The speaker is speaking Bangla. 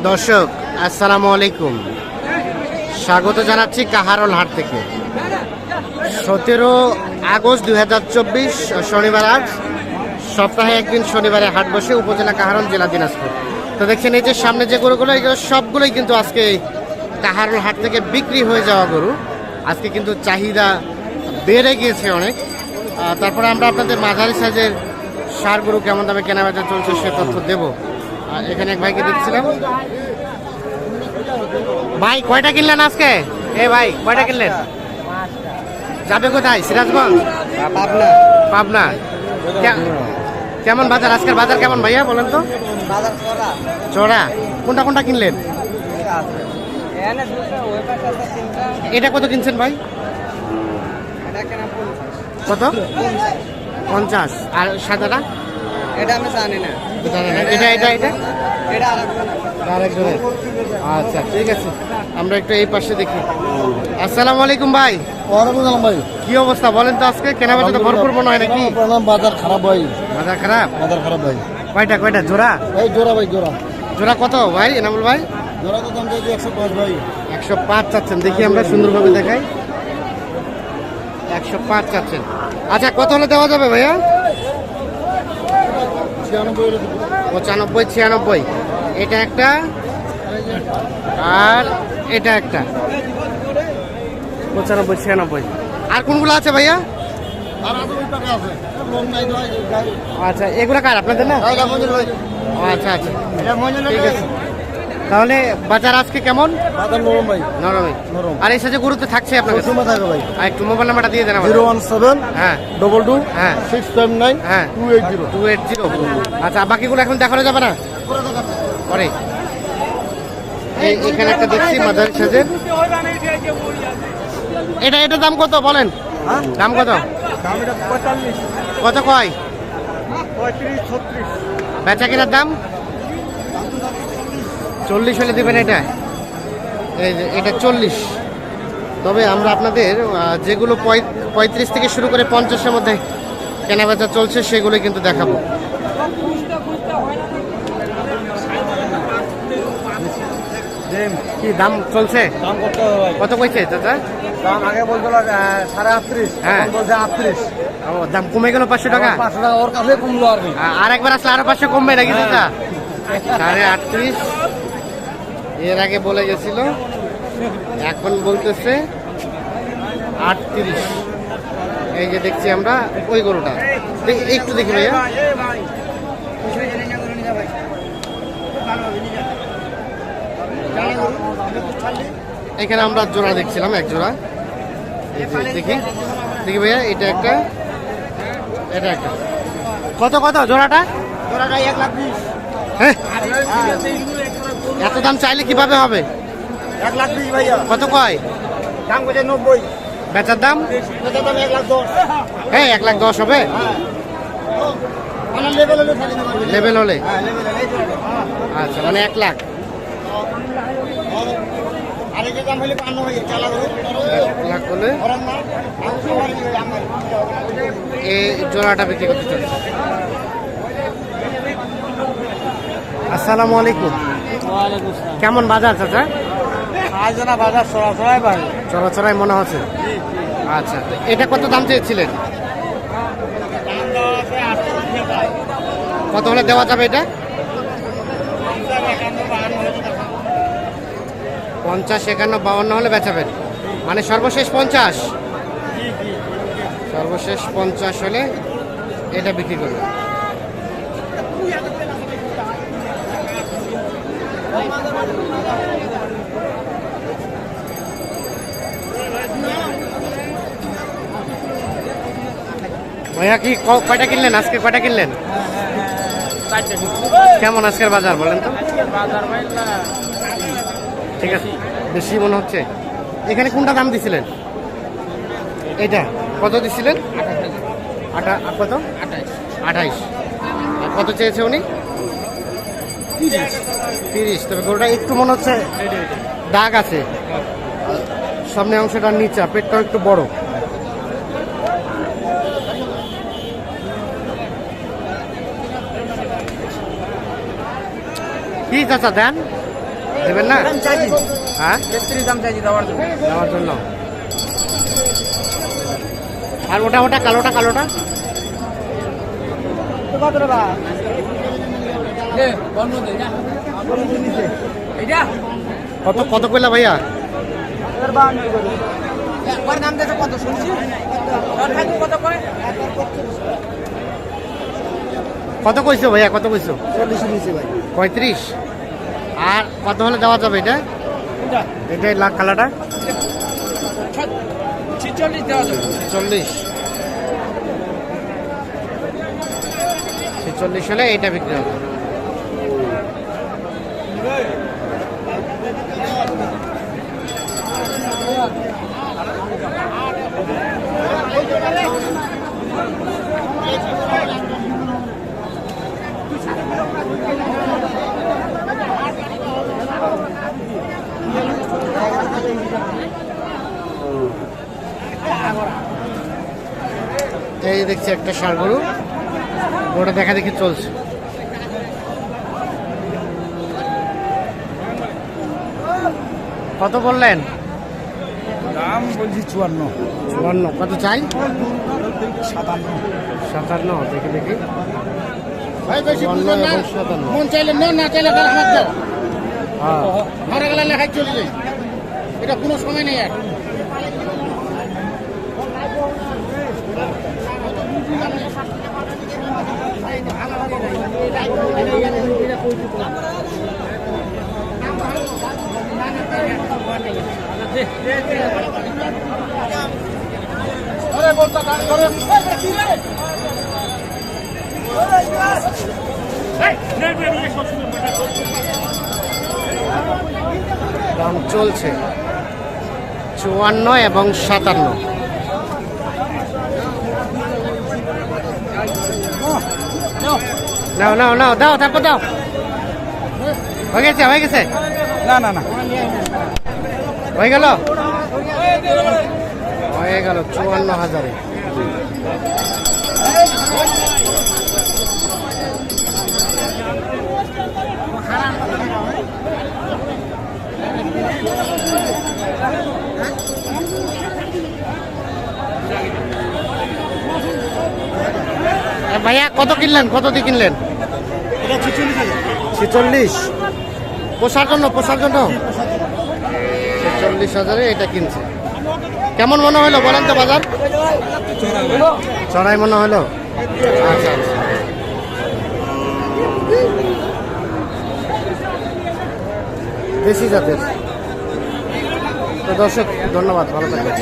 দর্শক আসসালামু আলাইকুম, স্বাগত জানাচ্ছি কাহারোল হাট থেকে। 17 আগস্ট 2024 শনিবার হাট। সপ্তাহে একদিন শনিবারে হাট বসে, উপজেলা কাহারোল, জেলা দিনাজপুর। তো দেখছেন এই যে সামনে যে গরুগুলো, এগুলো সবগুলোই কিন্তু আজকে কাহারোল হাট থেকে বিক্রি হয়ে যাওয়া গরু। আজকে কিন্তু চাহিদা বেড়ে গিয়েছে অনেক। তারপরে আমরা আপনাদের মাঝারি সাইজের ষাঁড় গরু কেমন দামে কেনাবেচা চলছে সে তথ্য দেবো। এখানে এক ভাইকে দেখছিলাম। ভাই কয়টা কিনলেন আজকে? ভাই কয়টা কিনলেন? যাবে কোথায়? সিরাজগঞ্জ, পাবনা। পাবনা। কেমন বাজার আজকের? বাজার কেমন ভাইয়া বলেন তো? চড়া। কোনটা কোনটা কিনলেন? এটা কত কিনছেন ভাই? কত? 50। আর সাদাটা? এটা আমি জানি না। এটা এটা এটা আরেকজনের। আচ্ছা ঠিক আছে, আমরা একটু এই পাশে দেখি। আসসালামু আলাইকুম ভাই। ওয়ালাইকুম আসসালাম ভাই। কি অবস্থা বলেন তো? আজকে কেনাবেচা তো ভরপুর মনে হয় নাকি? বাজার খারাপ ভাই। বাজার খারাপ? বাজার খারাপ ভাই। কয়টা কয়টা জোড়া? ভাই জোড়া, ভাই জোড়া। জোড়া কত ভাই এনামুল ভাই? জোড়া তো দাম চাইছি 105 ভাই। 105 চাচ্ছেন? দেখি আমরা সুন্দরভাবে দেখাই। 105 চাচ্ছেন। আচ্ছা কত হলে দেওয়া যাবে ভাইয়া? 95 96। এটা একটা আর এটা একটা। 95 96। আর কোনগুলো আছে ভাইয়া? আর আদৌ টাকা আছে। লোন নাই ভাই। আচ্ছা এগুলো কার? আপনাদের না? ভাই রামজন ভাই। আচ্ছা আচ্ছা এটা মইন না। ঠিক আছে। তাহলে বাজার আজকে কেমন? বাজার নরম ভাই। নরমই। নরম। আর এই সাথে গুরুত্ব থাকছে আপনাদের? সময় থাকবে ভাই। আর একটু মোবাইল নাম্বারটা দিয়ে দেন আমাদের। 017 হ্যাঁ 22 হ্যাঁ 659 হ্যাঁ 280। 280। আচ্ছা বাকিগুলো এখন দেখানো যাবে না? পরে। এখানে একটা দেখছি মাদার সাজের। এটা দাম কত বলেন? দাম কত? দাম এটা 45। কত কয়? 35 36। বেচা কেনার দাম 40 হলে দেবেন এটা? এই যে এটা 40। তবে আমরা আপনাদের যেগুলো 35 থেকে শুরু করে 50-এর মধ্যে কেনাবেচা চলছে সেগুলো কিন্তু দেখাবো। কি দাম চলছে? দাম করতে হবে ভাই। কত কইছে চাচা? দাম আগে বলছিল 38.5, হ্যাঁ। এখন বলছে 38। ও দাম কমে গেল 500 টাকা। 500 টাকা ওর কাছে কমলো আর কি। আর একবার আসলে আরো 500 কমবে নাকি চাচা? 38.5 এর আগে বলে গেছিল, এখন বলতেছে 38। এই যে দেখছি আমরা ওই গরুটা একটু দেখি ভাইয়া। এখানে আমরা জোড়া দেখছিলাম, এক জোড়া। এই যে দেখি দেখি ভাইয়া, এটা একটা এটা একটা। কত কত জোড়াটা? জোড়াটা 1,20,000। হ্যাঁ এত দাম চাইলে কিভাবে হবে? 1,20,000 ভাইয়া। কত কয়? দাম কইছে 90। বেচার দাম? এটা দাম 1,10,000। হ্যাঁ 1,10,000 হবে। মানে লেভেল হলে খালি না ভাই। লেভেল হলে? হ্যাঁ লেভেল হলে এই জোড়াটা। আচ্ছা মানে 1 লাখ। আর এই যে দাম হইলে 52 ভাইয়া চালা ধরে। 1 লাখ হলে ওরম না। আমি সবার কি আমার। এই জোড়াটা বিক্রি করতে চলছে। আসসালামু আলাইকুম। ওয়ালাইকুম আসসালাম। কেমন বাজার চাচা? আজ না বাজার সরাসরি ভাই। চড়াচড়াই মনে হচ্ছে। আচ্ছা তো এটা কত দাম চেয়েছিলেন? দাম দেওয়া আছে 800 টাকা। কত হলে দেওয়া যাবে এটা? 50 51 52 হলে বেচাবেন? মানে সর্বশেষ 50? সর্বশেষ 50 হলে এটা বিক্রি করবেন। ভাইয়া কি কয়টা কিনলেন আজকে? কয়টা কিনলেন? কেমন আজকের বাজার বলেন তো? ঠিক আছে, বেশি মনে হচ্ছে। এখানে কোনটা দাম দিছিলেন? এটা কত দিছিলেন? কত? 28। আর কত চেয়েছে উনি? 30। তবে গরুটা একটু মনে হচ্ছে দাগ আছে, সামনে অংশটা নিচা, পেটটাও একটু বড়। কি চাচা দেন? দেবেন না? দাম চাইছি, হ্যাঁ, 33 দাম চাইছি দেওয়ার জন্য। নেওয়ার জন্য। আর ওটা ওটা কালোটা কালোটা তো কত রে বা? এ বন্ধ দে যা। এইটা কত কত কইলা ভাইয়া? এর বান করে। একবার নাম দিতে কত শুনছি? আর খাইতে কত করে? কত কইছো ভাইয়া, কত কইছো? 40 দিছি ভাই। 35। আর কত হলে দেওয়া যাবে এটা? এটাই লাখ কালাটা 46 দেওয়া যাবে। 40 46 হলে এইটা বিক্রি হবে। এই দেখছি একটা ষাঁড় গরু, ওটা দেখা দেখি চলছে। কত বললেন? দাম বলছি 54। 54। কত চাই? 57। 57। দেখি দেখি। ভাই বেশি 54 বুঝলেন না, এবং 57। মন চাইলে নেন, না চাইলে তাহলে আমার দাও। হ্যাঁ, ঘরে গেলে লেখায় চলে যাই, এটা কোনো সময় নেই আর। দাম চলছে 54 এবং 57। নাও নাও নাও, দাও তারপর দাও। হয়ে গেছে হয়ে গেছে, না না না, হয়ে গেল হয়ে গেল 54,000-এ। ভাইয়া কত কিনলেন, কত দিয়ে কিনলেন? এটা 46,000। 46। পোষার জন্য, পোষার জন্য 46,000-এ এটা কিনছে। কেমন মনে হলো বলেন তো বাজার? চড়াই মনে হলো। আচ্ছা আচ্ছা, দেশি জাতের। তো দর্শক ধন্যবাদ, ভালো থাকবেন।